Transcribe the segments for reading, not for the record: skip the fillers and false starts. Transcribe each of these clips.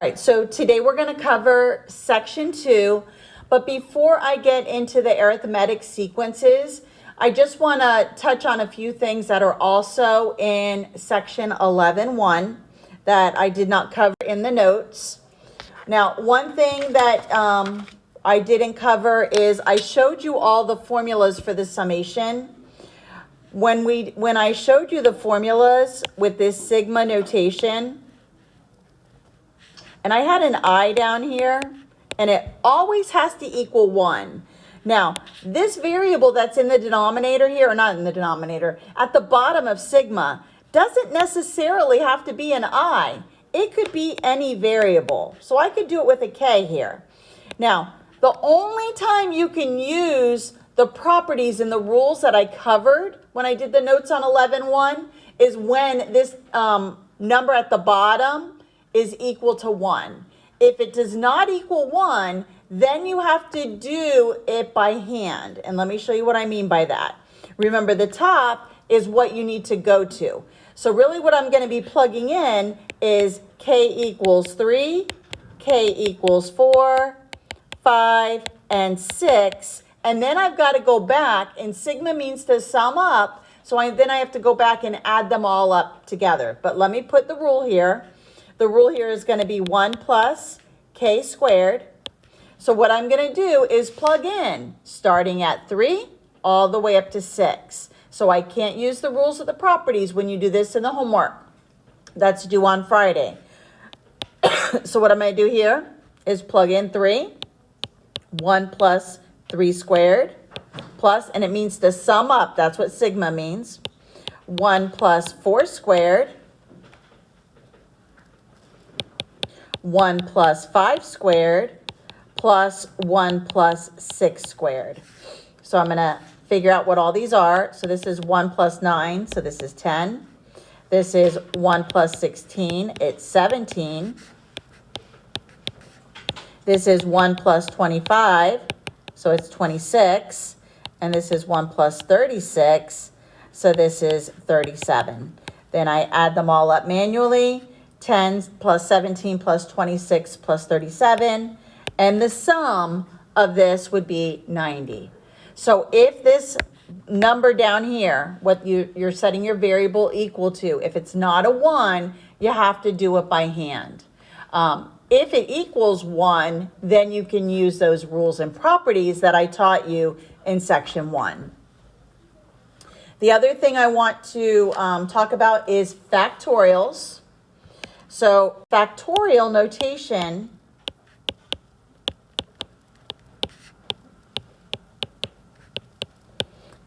right, so today we're going to cover section 2, but before I get into the arithmetic sequences, I just want to touch on a few things that are also in section 11.1 that I did not cover in the notes. Now, one thing that I didn't cover is I showed you all the formulas for the summation. When I showed you the formulas with this sigma notation, and I had an I down here, and it always has to equal 1. Now, this variable that's in the denominator here, or not in the denominator, at the bottom of sigma, doesn't necessarily have to be an I. It could be any variable. So I could do it with a K here. Now, the only time you can use the properties and the rules that I covered when I did the notes on 11.1 is when this number at the bottom is equal to 1. If it does not equal 1, then you have to do it by hand. And let me show you what I mean by that. Remember, the top is what you need to go to. So really what I'm going to be plugging in is K equals 3, K equals 4, 5, and 6. And then I've got to go back, and sigma means to sum up. So then I have to go back and add them all up together. But let me put the rule here. The rule here is going to be 1 plus K squared. So what I'm going to do is plug in, starting at 3 all the way up to 6. So I can't use the rules of the properties when you do this in the homework. That's due on Friday. So what I'm going to do here is plug in 3, 1 plus 3 squared, plus, and it means to sum up, that's what sigma means, 1 plus 4 squared, 1 plus 5 squared, plus 1 plus 6 squared. So I'm going to figure out what all these are. So this is 1 plus 9, so this is 10. This is 1 plus 16, it's 17. This is 1 plus 25, so it's 26. And this is 1 plus 36, so this is 37. Then I add them all up manually. 10 plus 17 plus 26 plus 37, and the sum of this would be 90. So if this number down here, what you're setting your variable equal to, if it's not a 1, you have to do it by hand. If it equals 1, then you can use those rules and properties that I taught you in section 1. The other thing I want to talk about is factorials. So factorial notation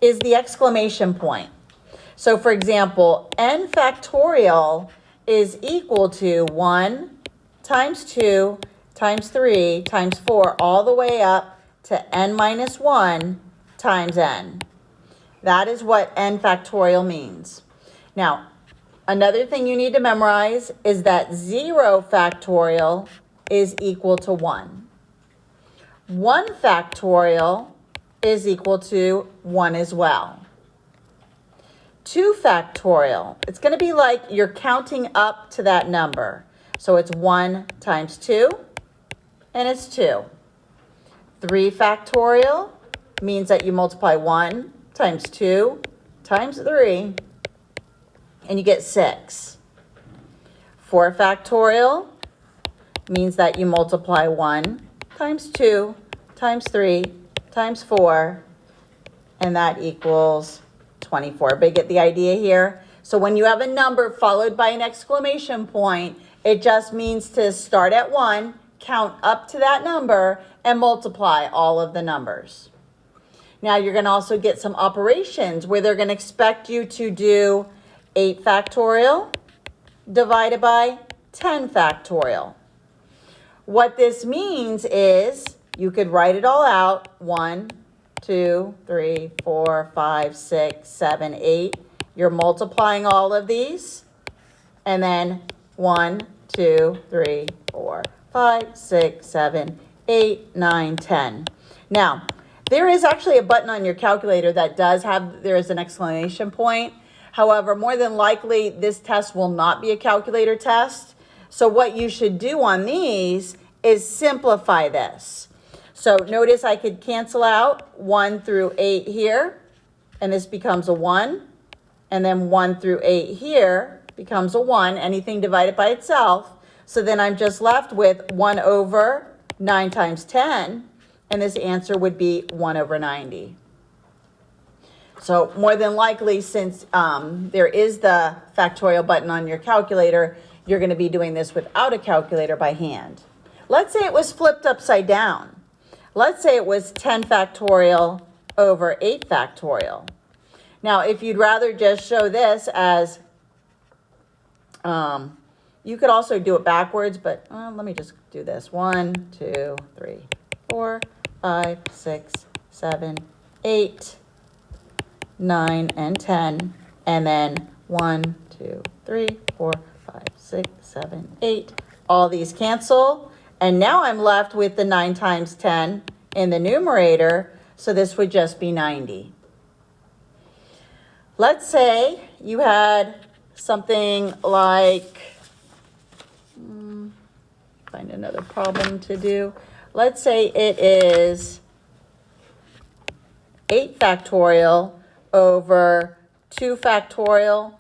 is the exclamation point. So for example, n factorial is equal to 1 times 2 times 3 times 4 all the way up to n minus 1 times n. That is what n factorial means. Now, another thing you need to memorize is that 0 factorial is equal to 1. 1 factorial is equal to 1 as well. 2 factorial, it's going to be like you're counting up to that number. So it's 1 times 2, and it's 2. 3 factorial means that you multiply 1 times 2 times 3, and you get 6. 4 factorial means that you multiply 1 times 2 times 3 times 4, and that equals 24. But you get the idea here? So when you have a number followed by an exclamation point, it just means to start at 1, count up to that number, and multiply all of the numbers. Now you're going to also get some operations where they're going to expect you to do 8 factorial divided by 10 factorial. What this means is you could write it all out. 1, 2, 3, 4, 5, 6, 7, 8. You're multiplying all of these. And then 1, 2, 3, 4, 5, 6, 7, 8, 9, 10. Now, there is actually a button on your calculator that does have, there is an exclamation point. However, more than likely, this test will not be a calculator test. So what you should do on these is simplify this. So notice I could cancel out 1 through 8 here, and this becomes a 1. And then 1 through 8 here becomes a 1, anything divided by itself. So then I'm just left with 1 over 9 times 10, and this answer would be 1 over 90. So more than likely, since there is the factorial button on your calculator, you're going to be doing this without a calculator by hand. Let's say it was flipped upside down. Let's say it was 10 factorial over 8 factorial. Now, if you'd rather just show this as, you could also do it backwards, but let me just do this. 1, 2, 3, 4, 5, 6, 7, 8, 9, and 10. And then 1, 2, 3, 4, 5, 6, 7, 8. All these cancel. And now I'm left with the 9 times 10 in the numerator. So this would just be 90. Let's say you had something like, find another problem to do. Let's say it is 8 factorial over 2 factorial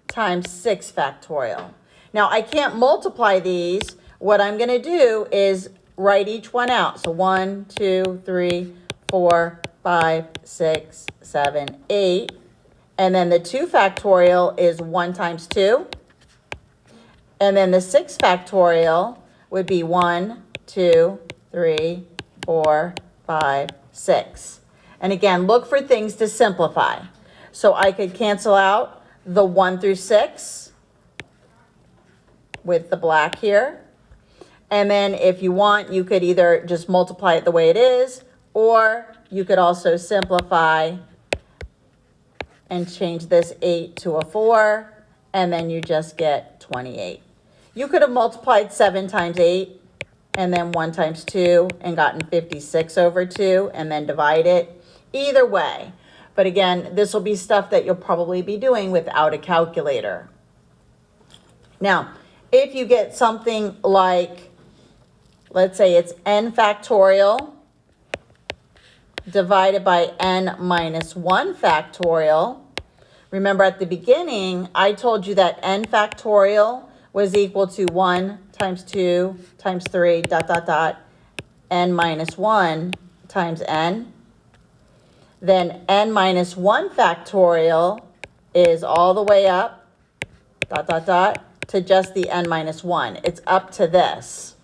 times 6 factorial. Now I can't multiply these. What I'm going to do is write each one out. So 1, 2, 3, 4, 5, 6, 7, 8. And then the 2 factorial is 1 times 2. And then the 6 factorial would be 1, 2, 3, 4, 5, 6. And again, look for things to simplify. So I could cancel out the 1 through 6 with the black here. And then if you want, you could either just multiply it the way it is, or you could also simplify and change this 8 to a 4, and then you just get 28. You could have multiplied 7 times 8, and then 1 times 2, and gotten 56 over 2, and then divide it. Either way. But again, this will be stuff that you'll probably be doing without a calculator. Now, if you get something like, let's say it's n factorial divided by n minus 1 factorial. Remember at the beginning, I told you that n factorial was equal to 1 times 2 times 3, n minus 1 times n. Then n minus 1 factorial is all the way up, to just the n minus 1. It's up to this.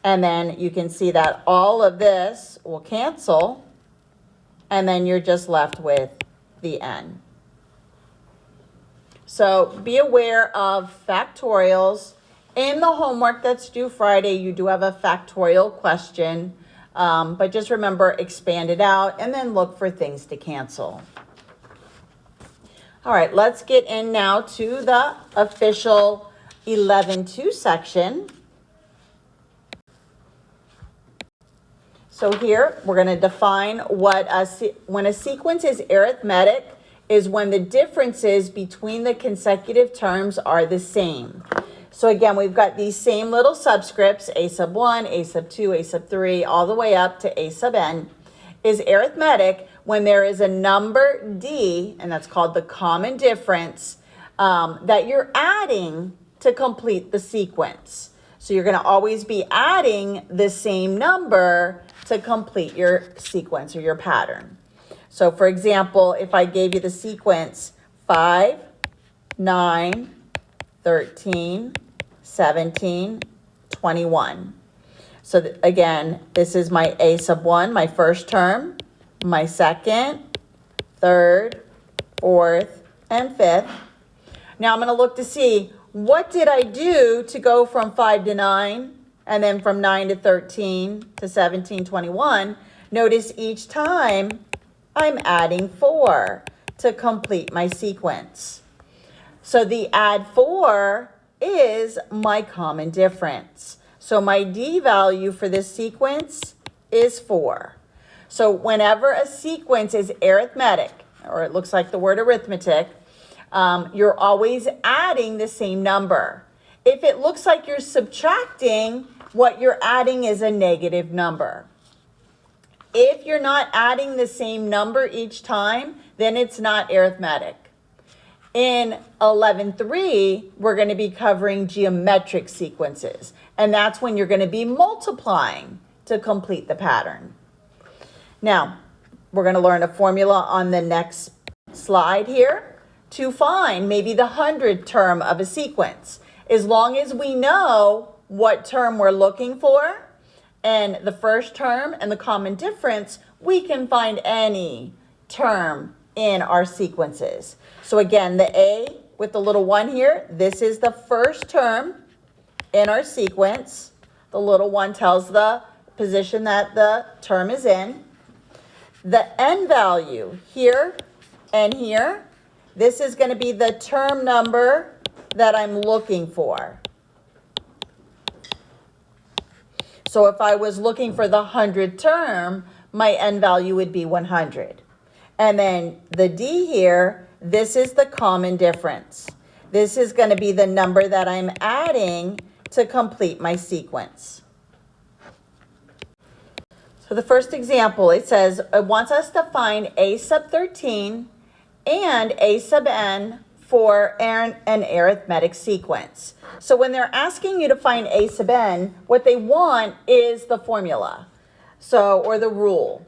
And then you can see that all of this will cancel, and then you're just left with the n. So be aware of factorials. In the homework that's due Friday, you do have a factorial question, but just remember, expand it out and then look for things to cancel. All right, let's get in now to the official 11-2 section. So here we're going to define what when a sequence is arithmetic is when the differences between the consecutive terms are the same. So again, we've got these same little subscripts, a sub 1, a sub 2, a sub 3, all the way up to a sub n, is arithmetic when there is a number d, and that's called the common difference, that you're adding to complete the sequence. So you're going to always be adding the same number to complete your sequence or your pattern. So for example, if I gave you the sequence 5, 9, 13, 17, 21. So again, this is my a sub 1, my first term, my second, third, fourth, and fifth. Now I'm going to look to see, what did I do to go from 5 to 9, and then from 9 to 13 to 17, 21? Notice each time I'm adding 4 to complete my sequence. So the add 4 is my common difference. So my D value for this sequence is 4. So whenever a sequence is arithmetic, or it looks like the word arithmetic, you're always adding the same number. if it looks like you're subtracting, what you're adding is a negative number. If you're not adding the same number each time, then it's not arithmetic. In 11.3, we're going to be covering geometric sequences, and that's when you're going to be multiplying to complete the pattern. Now, we're going to learn a formula on the next slide here to find maybe the 100th term of a sequence. As long as we know what term we're looking for and the first term and the common difference, we can find any term in our sequences. So again, the A with the little 1 here, this is the first term in our sequence. The little 1 tells the position that the term is in. The N value here and here, this is going to be the term number that I'm looking for. So if I was looking for the 100th term, my N value would be 100. And then the D here, this is the common difference. This is going to be the number that I'm adding to complete my sequence. So the first example, it says it wants us to find A sub 13 and A sub n for an arithmetic sequence. So when they're asking you to find A sub n, what they want is the formula, or the rule.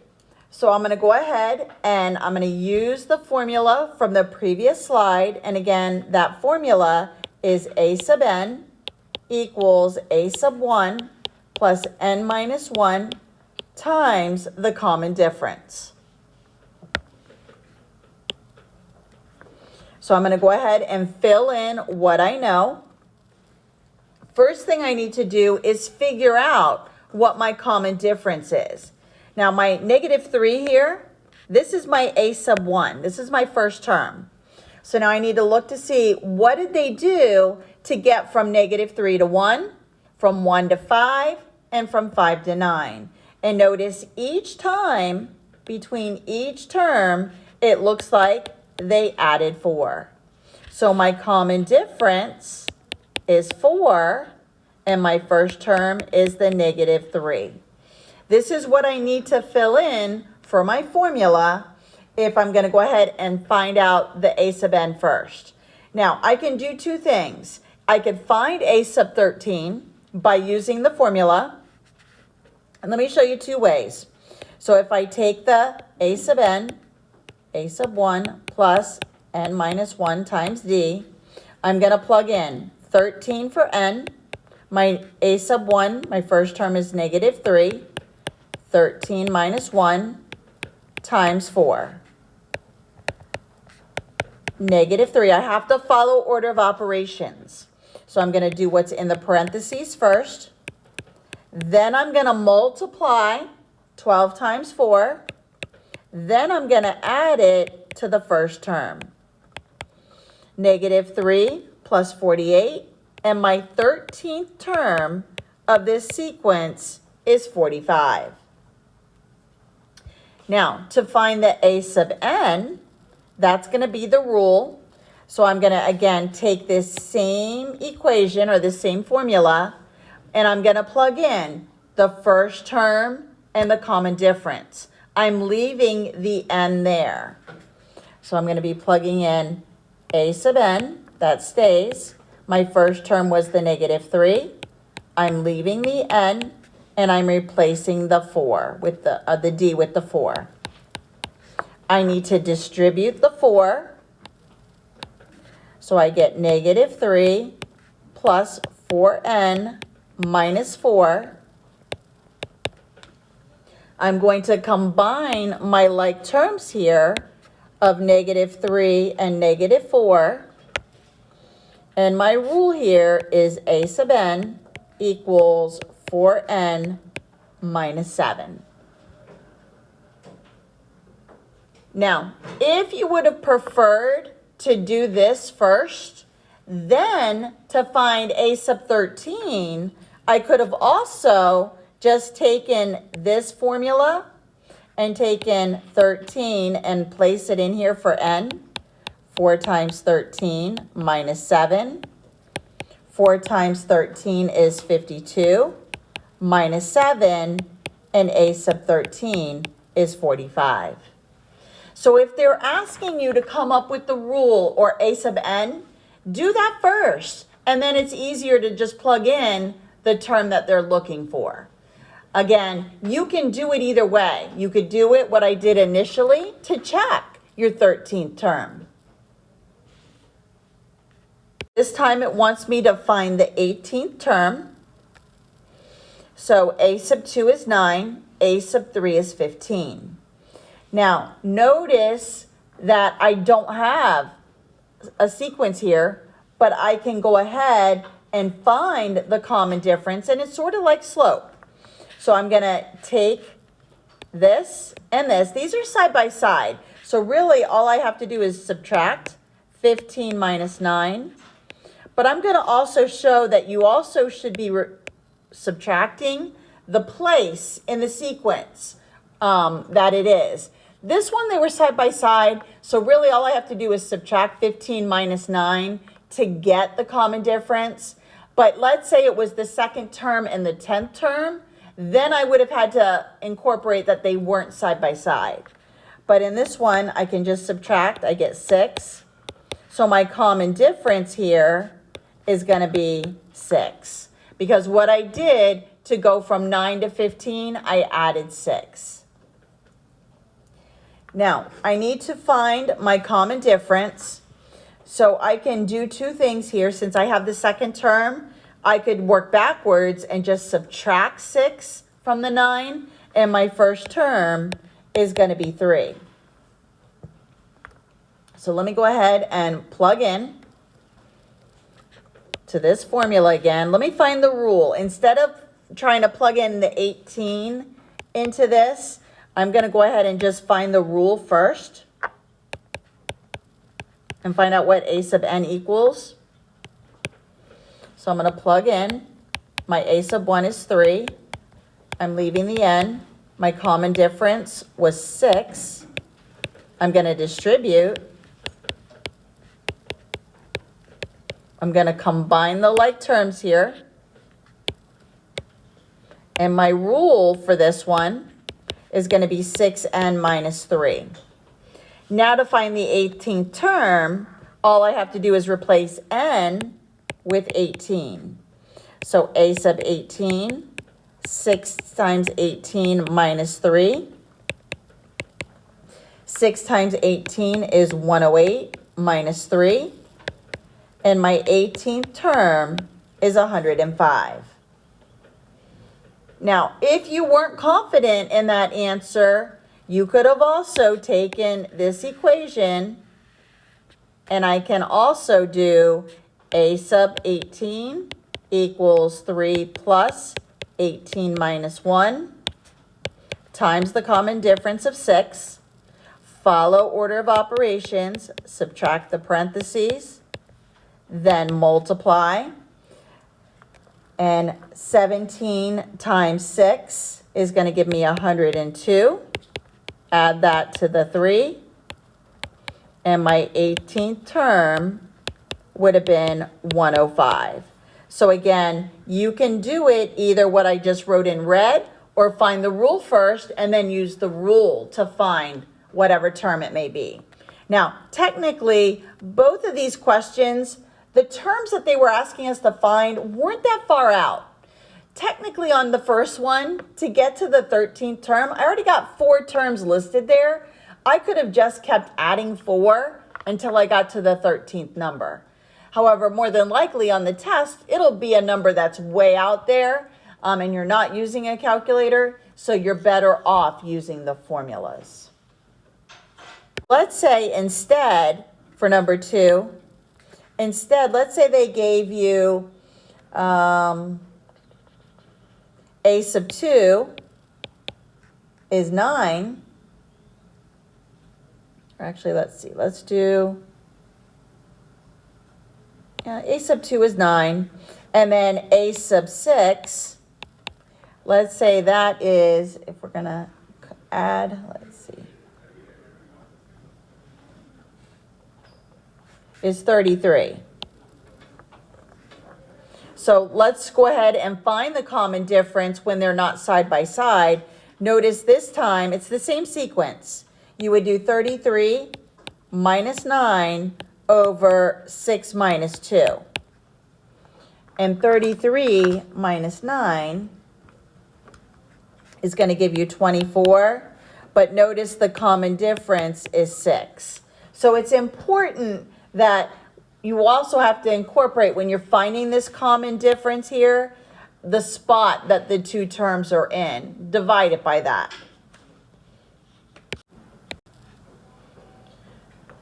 So I'm going to go ahead and I'm going to use the formula from the previous slide. And again, that formula is A sub n equals A sub 1 plus n minus 1 times the common difference. So I'm going to go ahead and fill in what I know. First thing I need to do is figure out what my common difference is. Now my negative 3 here, this is my A sub 1. This is my first term. So now I need to look to see what did they do to get from negative 3 to 1, from 1 to 5, and from 5 to 9. And notice each time, between each term, it looks like they added 4. So my common difference is 4, and my first term is the negative 3. This is what I need to fill in for my formula if I'm going to go ahead and find out the A sub n first. Now, I can do two things. I could find A sub 13 by using the formula. And let me show you two ways. So if I take the A sub n, A sub 1 plus n minus 1 times d, I'm going to plug in 13 for n. My A sub 1, my first term is negative 3. 13 minus 1 times 4. Negative 3. I have to follow order of operations. So I'm going to do what's in the parentheses first. Then I'm going to multiply 12 times 4. Then I'm going to add it to the first term. Negative 3 plus 48. And my 13th term of this sequence is 45. Now, to find the A sub n, that's going to be the rule. So I'm going to, again, take this same equation or this same formula, and I'm going to plug in the first term and the common difference. I'm leaving the n there. So I'm going to be plugging in A sub n, that stays. My first term was the negative 3. I'm leaving the n, and I'm replacing the 4 with the d with the 4. I need to distribute the 4. So I get negative 3 plus 4n minus 4. I'm going to combine my like terms here of negative 3 and negative 4. And my rule here is A sub n equals 4n minus 7. Now, if you would have preferred to do this first, then to find A sub 13, I could have also just taken this formula and taken 13 and place it in here for n. 4 times 13 minus 7. 4 times 13 is 52, minus 7, and a sub 13 is 45. So if they're asking you to come up with the rule or a sub n, do that first, and then it's easier to just plug in the term that they're looking for. Again, you can do it either way. You could do it what I did initially to check your 13th term. This time it wants me to find the 18th term. So a sub 2 is 9, a sub 3 is 15. Now, notice that I don't have a sequence here, but I can go ahead and find the common difference, and it's sort of like slope. So I'm going to take this and this. These are side by side. So really all I have to do is subtract 15 minus 9. But I'm going to also show that you also should be subtracting the place in the sequence that it is. This one, they were side by side, so really all I have to do is subtract 15 minus 9 to get the common difference. But let's say it was the second term and the 10th term, then I would have had to incorporate that they weren't side by side. But in this one, I can just subtract, I get 6. So my common difference here is going to be 6. Because what I did to go from 9 to 15, I added 6. Now, I need to find my common difference. So I can do two things here. Since I have the second term, I could work backwards and just subtract 6 from the 9. And my first term is going to be 3. So let me go ahead and plug in to this formula again. Let me find the rule. Instead of trying to plug in the 18 into this, I'm going to go ahead and just find the rule first and find out what a sub n equals. So I'm going to plug in. My a sub 1 is 3. I'm leaving the n. My common difference was 6. I'm going to distribute. I'm going to combine the like terms here. And my rule for this one is going to be 6n minus 3. Now to find the 18th term, all I have to do is replace n with 18. So a sub 18, 6 times 18 minus 3. 6 times 18 is 108 minus 3. And my 18th term is 105. Now, if you weren't confident in that answer, you could have also taken this equation, and I can also do a sub 18 equals 3 plus 18 minus 1 times the common difference of 6. Follow order of operations, subtract the parentheses, then multiply. And 17 times 6 is going to give me 102. Add that to the 3. And my 18th term would have been 105. So again, you can do it either what I just wrote in red or find the rule first and then use the rule to find whatever term it may be. Now, technically, both of these questions, the terms that they were asking us to find weren't that far out. Technically on the first one, to get to the 13th term, I already got 4 terms listed there. I could have just kept adding 4 until I got to the 13th number. However, more than likely on the test, it'll be a number that's way out there, and you're not using a calculator, so you're better off using the formulas. Let's say instead, for number 2, let's say they gave you a sub 2 is 9. Or actually, let's see. Let's do a sub 2 is 9. And then a sub 6, let's say that is, if we're going to add, let's see, is 33. So let's go ahead and find the common difference when they're not side by side. Notice this time it's the same sequence. You would do 33 minus 9 over 6 minus 2. And 33 minus 9 is going to give you 24. But notice the common difference is 6. So it's important that you also have to incorporate, when you're finding this common difference here, the spot that the two terms are in. Divide it by that.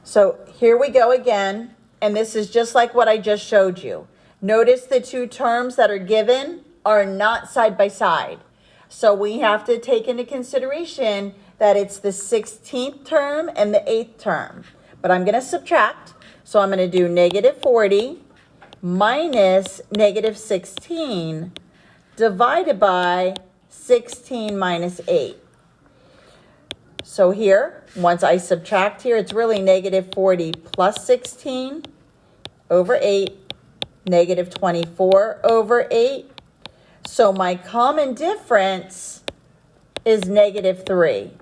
So here we go again, and this is just like what I just showed you. Notice the two terms that are given are not side by side. So we have to take into consideration that it's the 16th term and the 8th term. But I'm going to subtract. So I'm going to do negative 40 minus negative 16 divided by 16 minus 8. So here, once I subtract here, it's really negative 40 plus 16 over 8, negative 24 over 8. So my common difference is negative 3.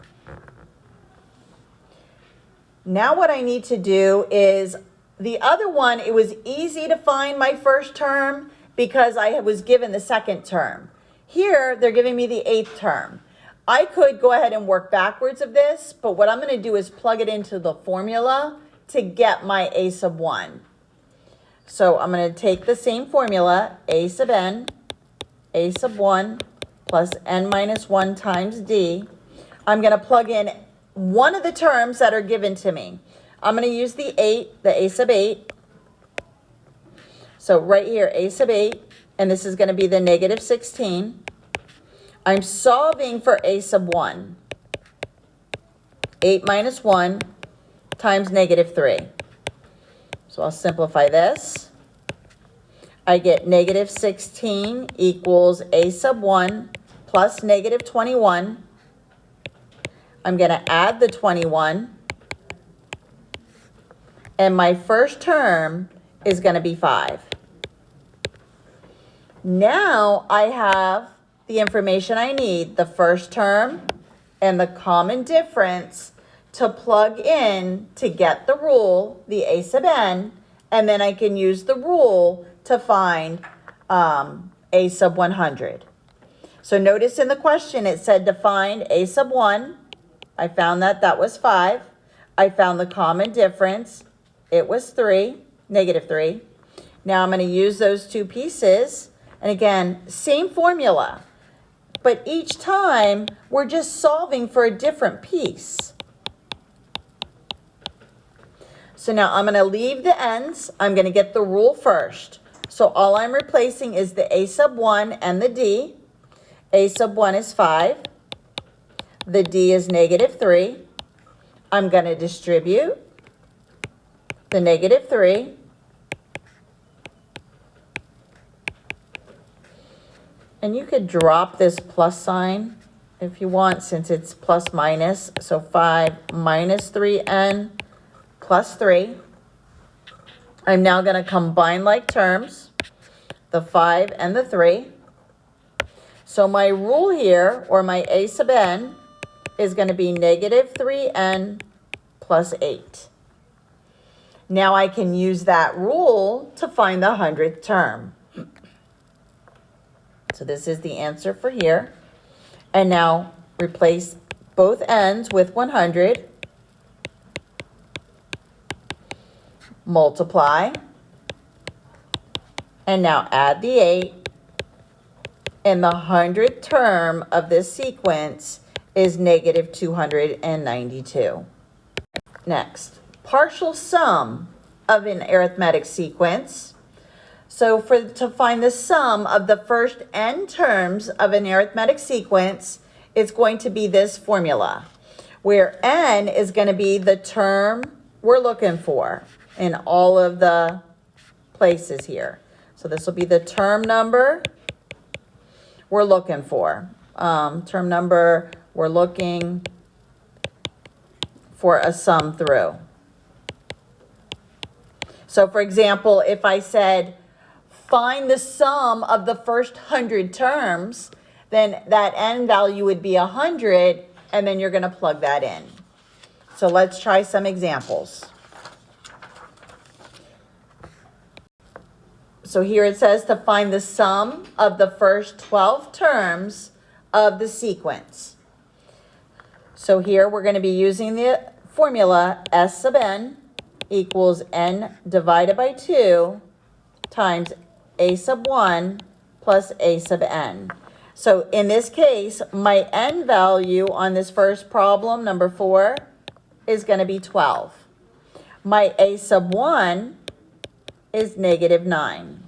Now what I need to do is, the other one, it was easy to find my first term because I was given the second term. Here, they're giving me the 8th term. I could go ahead and work backwards of this, but what I'm going to do is plug it into the formula to get my a sub 1. So I'm going to take the same formula, a sub n, a sub 1 plus n minus 1 times d. I'm going to plug in one of the terms that are given to me. I'm going to use the 8, the a sub 8. So right here, a sub 8, and this is going to be the negative 16. I'm solving for a sub 1. 8 minus 1 times negative 3. So I'll simplify this. I get negative 16 equals a sub 1 plus negative 21. I'm going to add the 21. And my first term is going to be 5. Now I have the information I need, the first term and the common difference, to plug in to get the rule, the a sub n, and then I can use the rule to find a sub 100. So notice in the question it said to find a sub 1. I found that was 5. I found the common difference. It was 3, negative 3. Now I'm going to use those two pieces. And again, same formula. But each time, we're just solving for a different piece. So now I'm going to leave the ends. I'm going to get the rule first. So all I'm replacing is the a sub 1 and the d. A sub 1 is 5. The d is negative 3. I'm going to distribute the negative 3. And you could drop this plus sign if you want, since it's plus minus. So 5 minus 3n plus 3. I'm now going to combine like terms, the 5 and the 3. So my rule here, or my a sub n, is going to be negative 3n plus 8. Now I can use that rule to find the 100th term. So this is the answer for here. And now replace both ends with 100. Multiply. And now add the 8. And the 100th term of this sequence is negative 292. Next, partial sum of an arithmetic sequence. So to find the sum of the first n terms of an arithmetic sequence, it's going to be this formula, where n is going to be the term we're looking for in all of the places here. So this will be the term number we're looking for. Term number, we're looking for a sum through. So for example, if I said find the sum of the first 100 terms, then that n value would be 100, and then you're going to plug that in. So let's try some examples. So here it says to find the sum of the first 12 terms of the sequence. So here we're going to be using the formula S sub n equals n divided by 2 times a sub 1 plus a sub n. So in this case, my n value on this first problem, number 4, is going to be 12. My a sub 1 is negative 9.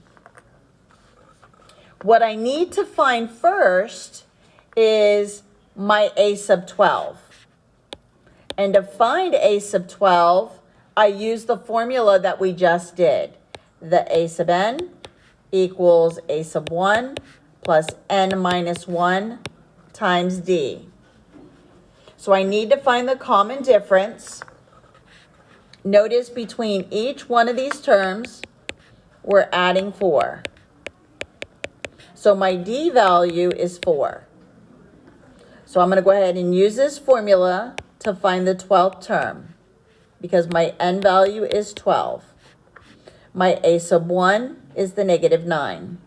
What I need to find first is my a sub 12. And to find a sub 12, I use the formula that we just did. The a sub n equals a sub 1 plus n minus 1 times d. So I need to find the common difference. Notice between each one of these terms, we're adding 4. So my d value is 4. So I'm going to go ahead and use this formula to find the 12th term because my n value is 12. My a sub 1 is the negative 9.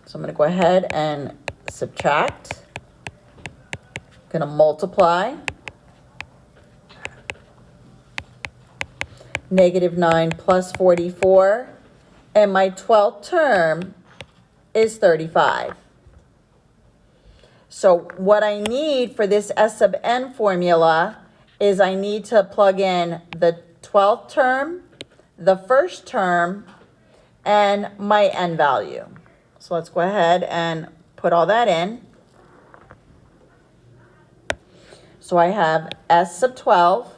So I'm going to go ahead and subtract. I'm going to multiply. Negative 9 plus 44. And my 12th term is 35. So what I need for this S sub n formula is I need to plug in the 12th term, the first term, and my n value. So let's go ahead and put all that in. So I have S sub 12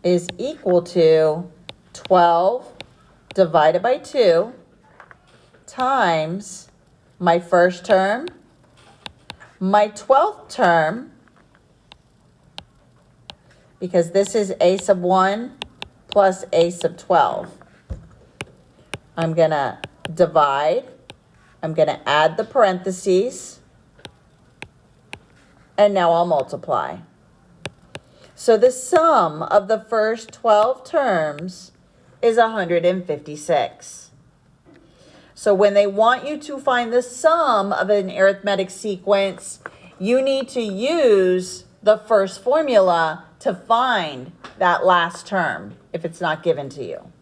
is equal to 12 divided by 2 times my first term, my 12th term, because this is a sub 1 plus a sub 12. I'm going to divide. I'm going to add the parentheses. And now I'll multiply. So the sum of the first 12 terms is 156. So when they want you to find the sum of an arithmetic sequence, you need to use the first formula to find that last term if it's not given to you.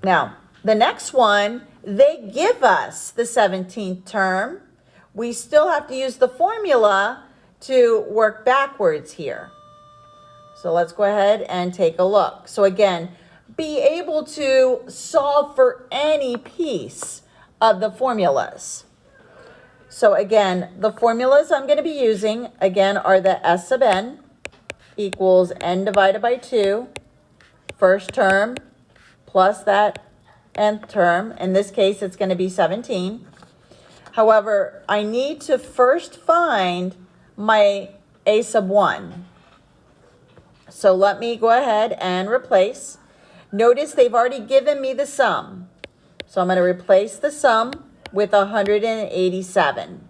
Now, the next one, they give us the 17th term. We still have to use the formula to work backwards here. So let's go ahead and take a look. So again, be able to solve for any piece of the formulas. So again, the formulas I'm going to be using, again, are the S sub n equals n divided by 2, first term, plus that nth term. In this case, it's going to be 17. However, I need to first find my a sub 1. So let me go ahead and replace. Notice they've already given me the sum. So I'm going to replace the sum with 187.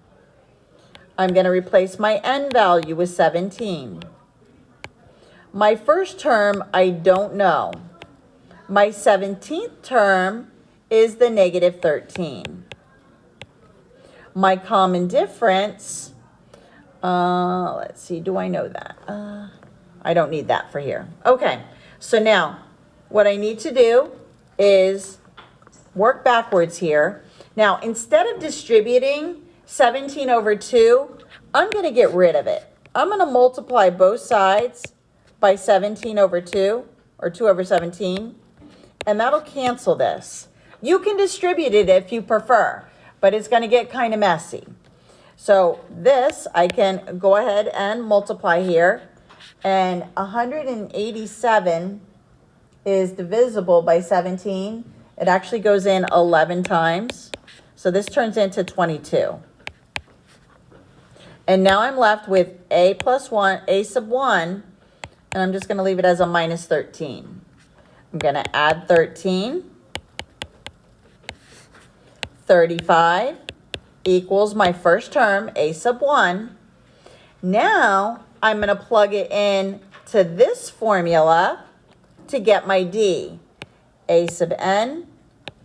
I'm going to replace my n value with 17. My first term, I don't know. My 17th term is the negative 13. My common difference, let's see, do I know that? I don't need that for here. Okay, so now what I need to do is work backwards here. Now, instead of distributing 17 over 2, I'm going to get rid of it. I'm going to multiply both sides by 17 over 2, or 2 over 17, and that'll cancel this. You can distribute it if you prefer, but it's going to get kind of messy. So this, I can go ahead and multiply here, and 187 is divisible by 17. It actually goes in 11 times. So this turns into 22. And now I'm left with a plus 1, a sub 1, and I'm just going to leave it as a minus 13. I'm going to add 13. 35 equals my first term, a sub 1. Now I'm going to plug it in to this formula to get my d. A sub n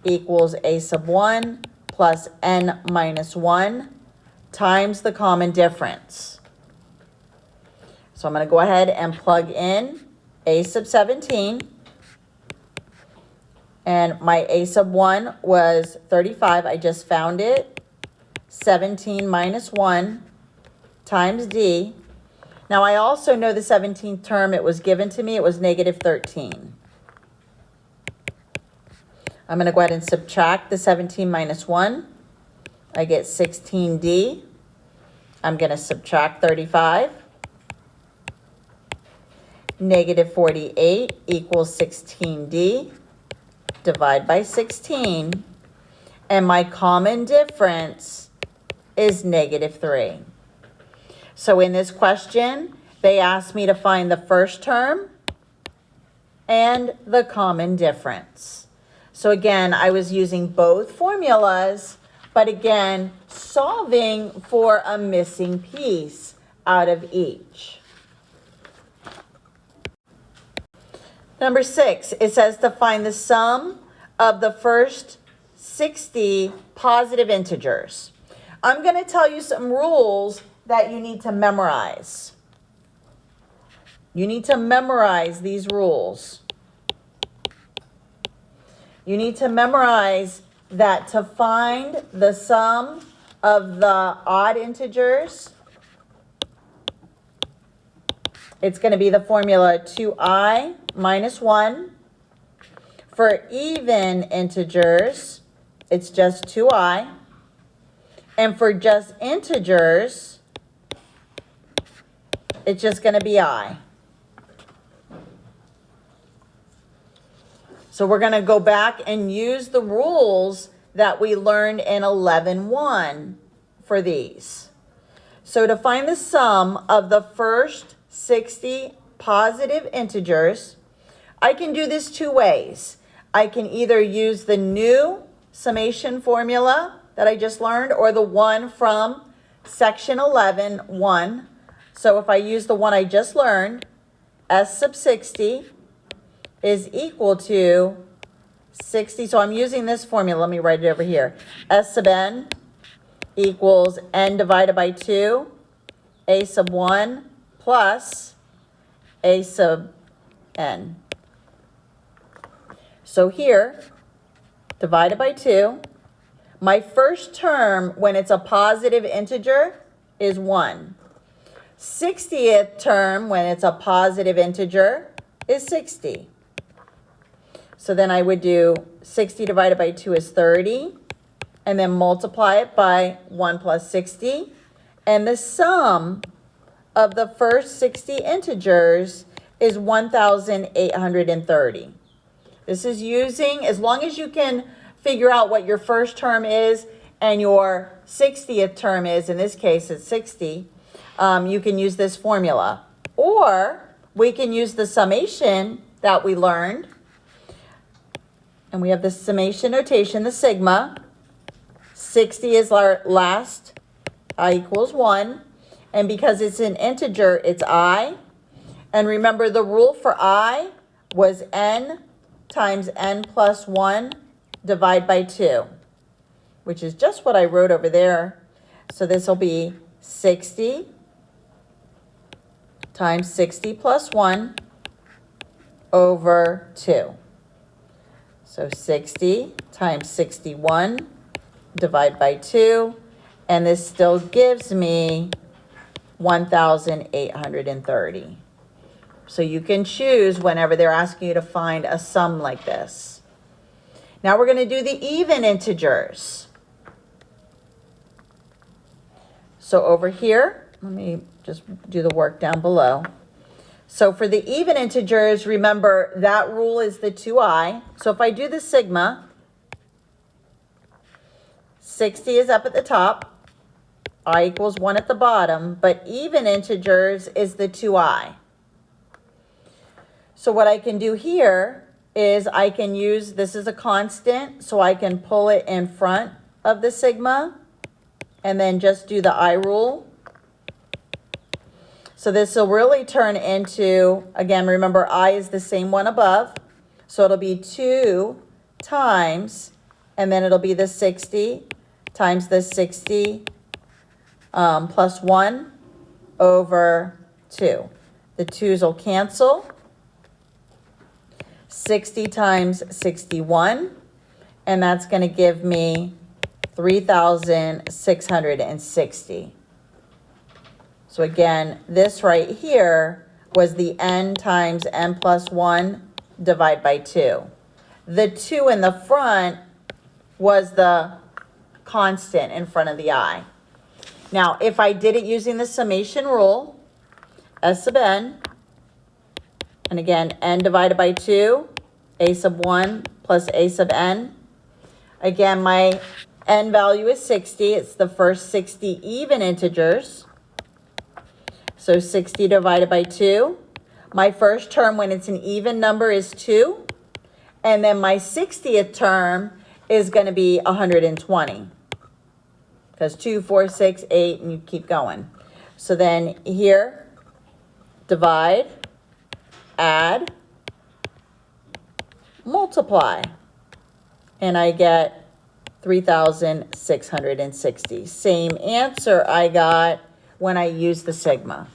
equals a sub 1 plus n minus 1 times the common difference. So I'm going to go ahead and plug in a sub 17. And my a sub 1 was 35. I just found it. 17 minus 1 times d. Now, I also know the 17th term. It was given to me. It was negative 13. I'm going to go ahead and subtract the 17 minus 1. I get 16d. I'm going to subtract 35. Negative 48 equals 16d. Divide by 16, and my common difference is negative 3. So in this question, they asked me to find the first term and the common difference. So again, I was using both formulas, but again, solving for a missing piece out of each. Number 6, it says to find the sum of the first 60 positive integers. I'm going to tell you some rules that you need to memorize. You need to memorize these rules. You need to memorize that to find the sum of the odd integers, it's going to be the formula 2i minus 1. For even integers, it's just 2i. And for just integers, it's just going to be I. So we're going to go back and use the rules that we learned in 11.1 for these. So to find the sum of the first 60 positive integers, I can do this two ways. I can either use the new summation formula that I just learned or the one from section 11.1. So if I use the one I just learned, S sub 60 is equal to 60. So I'm using this formula. Let me write it over here. S sub n equals n divided by 2, a sub 1 plus a sub n. So here, divided by 2, my first term when it's a positive integer is 1. 60th term when it's a positive integer is 60. So then I would do 60 divided by 2 is 30, and then multiply it by 1 plus 60, and the sum of the first 60 integers is 1,830. This is using, as long as you can figure out what your first term is and your 60th term is, in this case it's 60, you can use this formula. Or we can use the summation that we learned. And we have the summation notation, the sigma. 60 is our last, I equals 1. And because it's an integer, it's I. And remember the rule for I was n times n plus 1 divide by 2, which is just what I wrote over there. So this will be 60 times 60 plus 1 over 2. So 60 times 61 divide by 2, and this still gives me 1,830. So you can choose whenever they're asking you to find a sum like this. Now we're going to do the even integers. So over here, let me just do the work down below. So for the even integers, remember that rule is the 2i. So if I do the sigma, 60 is up at the top, I equals 1 at the bottom, but even integers is the 2i. So what I can do here is I can use, this is a constant, so I can pull it in front of the sigma and then just do the I rule. So this will really turn into, again, remember I is the same one above, so it'll be 2 times, and then it'll be the 60 times the 60 plus 1 over 2. The 2's will cancel. 60 times 61, and that's going to give me 3,660. So again, this right here was the n times n plus 1 divided by 2. The 2 in the front was the constant in front of the I. Now, if I did it using the summation rule, S sub n, and again, n divided by 2, a sub 1 plus a sub n. Again, my n value is 60. It's the first 60 even integers. So 60 divided by 2. My first term when it's an even number is 2. And then my 60th term is going to be 120. Because 2, 4, 6, 8, and you keep going. So then here, divide, add, multiply, and I get 3,660. Same answer I got when I used the sigma.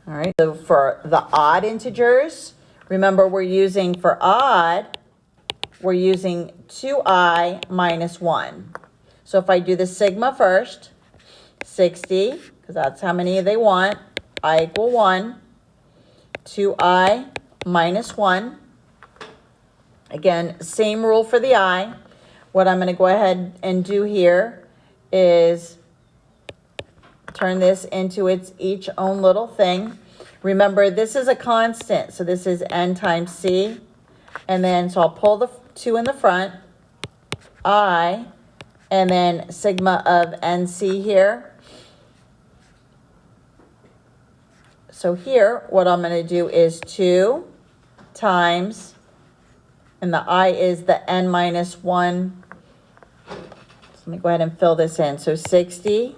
All right, so for the odd integers, remember we're using, for odd, we're using 2i minus 1. So if I do the sigma first, 60, because that's how many they want, I equal 1. 2i minus 1. Again, same rule for the I. What I'm going to go ahead and do here is turn this into its each own little thing. Remember, this is a constant, so this is n times c. And then, so I'll pull the 2 in the front, I, and then sigma of nc here. So here, what I'm going to do is 2 times, and the I is the n minus 1. So let me go ahead and fill this in. So 60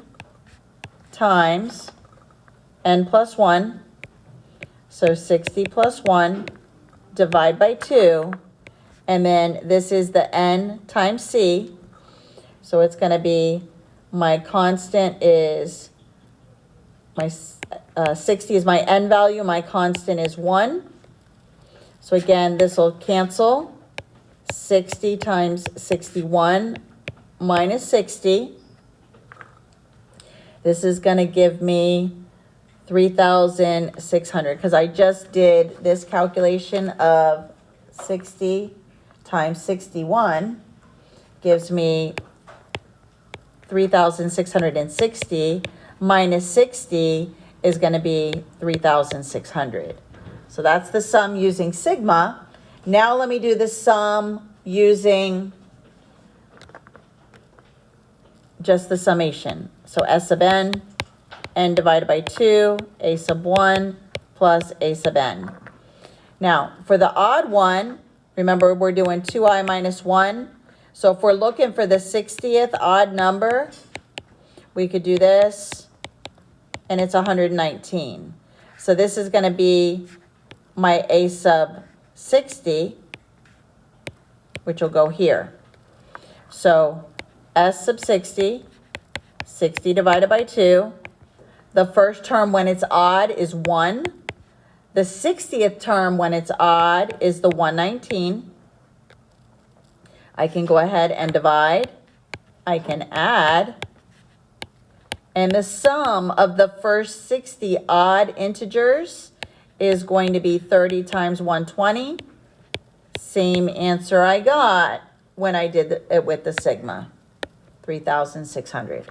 times n plus 1. So 60 plus 1, divide by 2. And then this is the n times c. So it's going to be, my constant is, my 60 is my n value. My constant is 1. So again, this will cancel. 60 times 61 minus 60. This is going to give me 3,600, because I just did this calculation of 60 times 61 gives me 3,660 minus 60 is going to be 3,600. So that's the sum using sigma. Now let me do the sum using just the summation. So S sub n, n divided by 2, a sub 1 plus a sub n. Now, for the odd one, remember we're doing 2i minus 1. So if we're looking for the 60th odd number, we could do this, and it's 119. So this is going to be my a sub 60, which will go here. So S sub 60, 60 divided by 2. The first term when it's odd is 1. The 60th term when it's odd is the 119. I can go ahead and divide. I can add. And the sum of the first 60 odd integers is going to be 30 times 120. Same answer I got when I did it with the sigma, 3,600.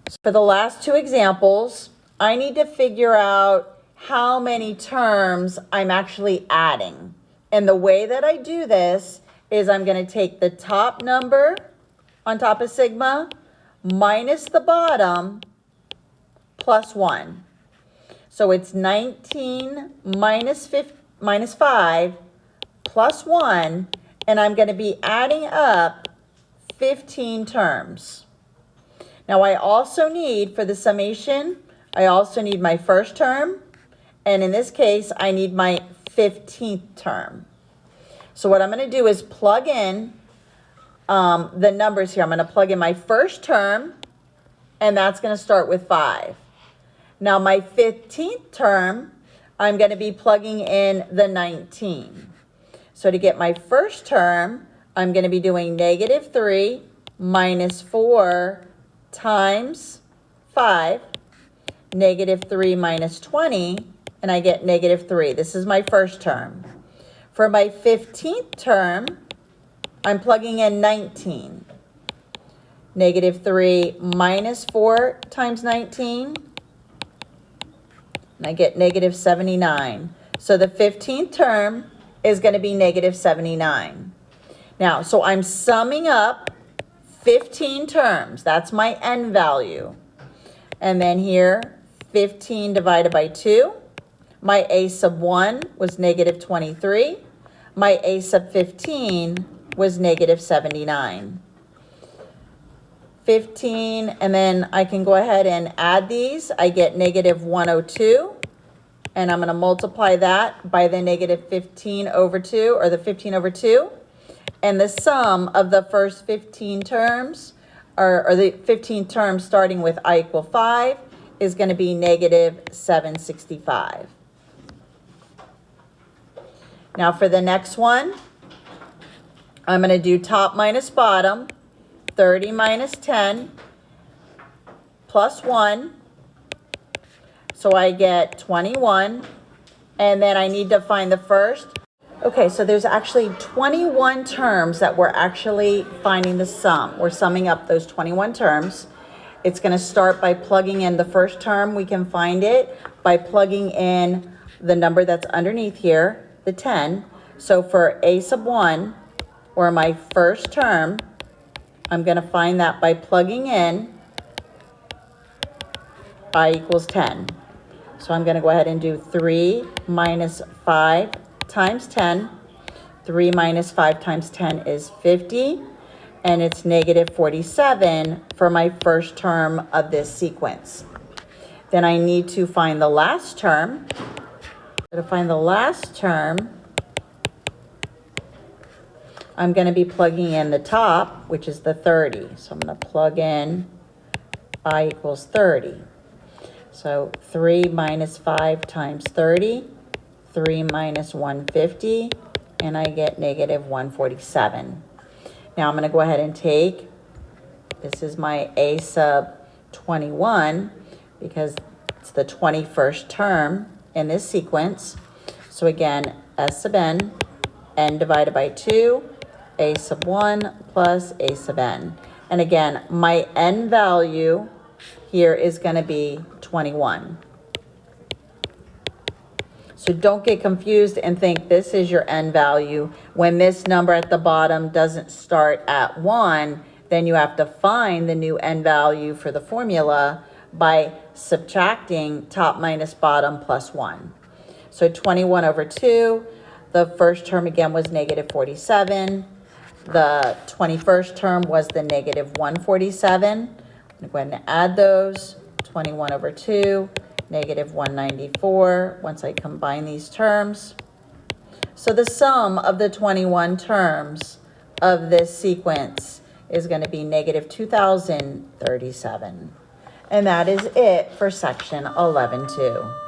So for the last two examples, I need to figure out how many terms I'm actually adding. And the way that I do this is I'm going to take the top number on top of sigma, minus the bottom plus 1. So it's 19 minus 5 plus 1, and I'm going to be adding up 15 terms. Now I also need, for the summation, I also need my first term, and in this case, I need my 15th term. So what I'm going to do is plug in the numbers here. I'm going to plug in my first term, and that's going to start with 5. Now my 15th term, I'm going to be plugging in the 19. So to get my first term, I'm going to be doing negative 3 minus 4 times 5, negative 3 minus 20, and I get negative 3. This is my first term. For my 15th term, I'm plugging in 19. Negative 3 minus 4 times 19, and I get negative 79. So the 15th term is going to be negative 79. Now, so I'm summing up 15 terms. That's my n value. And then here, 15 divided by 2. My a sub 1 was negative 23. My a sub 15 was negative 79. 15, and then I can go ahead and add these. I get negative 102, and I'm going to multiply that by the negative 15 over 2, or the 15 over 2. And the sum of the first 15 terms, or the 15 terms starting with I equal 5, is going to be negative 765. Now for the next one, I'm going to do top minus bottom, 30 minus 10 plus 1. So I get 21. And then I need to find the first. Okay, so there's actually 21 terms that we're actually finding the sum. We're summing up those 21 terms. It's going to start by plugging in the first term. We can find it by plugging in the number that's underneath here, the 10. So for a sub 1, or my first term, I'm going to find that by plugging in I equals 10. So I'm going to go ahead and do 3 minus 5 times 10. 3 minus 5 times 10 is 50. And it's negative 47 for my first term of this sequence. Then I need to find the last term. To find the last term, I'm going to be plugging in the top, which is the 30. So I'm going to plug in I equals 30. So 3 minus 5 times 30, 3 minus 150, and I get negative 147. Now I'm going to go ahead and take, this is my a sub 21, because it's the 21st term in this sequence. So again, s sub n divided by 2, a sub 1 plus a sub n. And again, my n value here is going to be 21. So don't get confused and think this is your n value. When this number at the bottom doesn't start at 1, then you have to find the new n value for the formula by subtracting top minus bottom plus 1. So 21 over 2, the first term again was negative 47. The 21st term was the negative 147. I'm going to add those, 21 over 2, negative 194, once I combine these terms. So the sum of the 21 terms of this sequence is going to be negative 2,037. And that is it for section 11.2.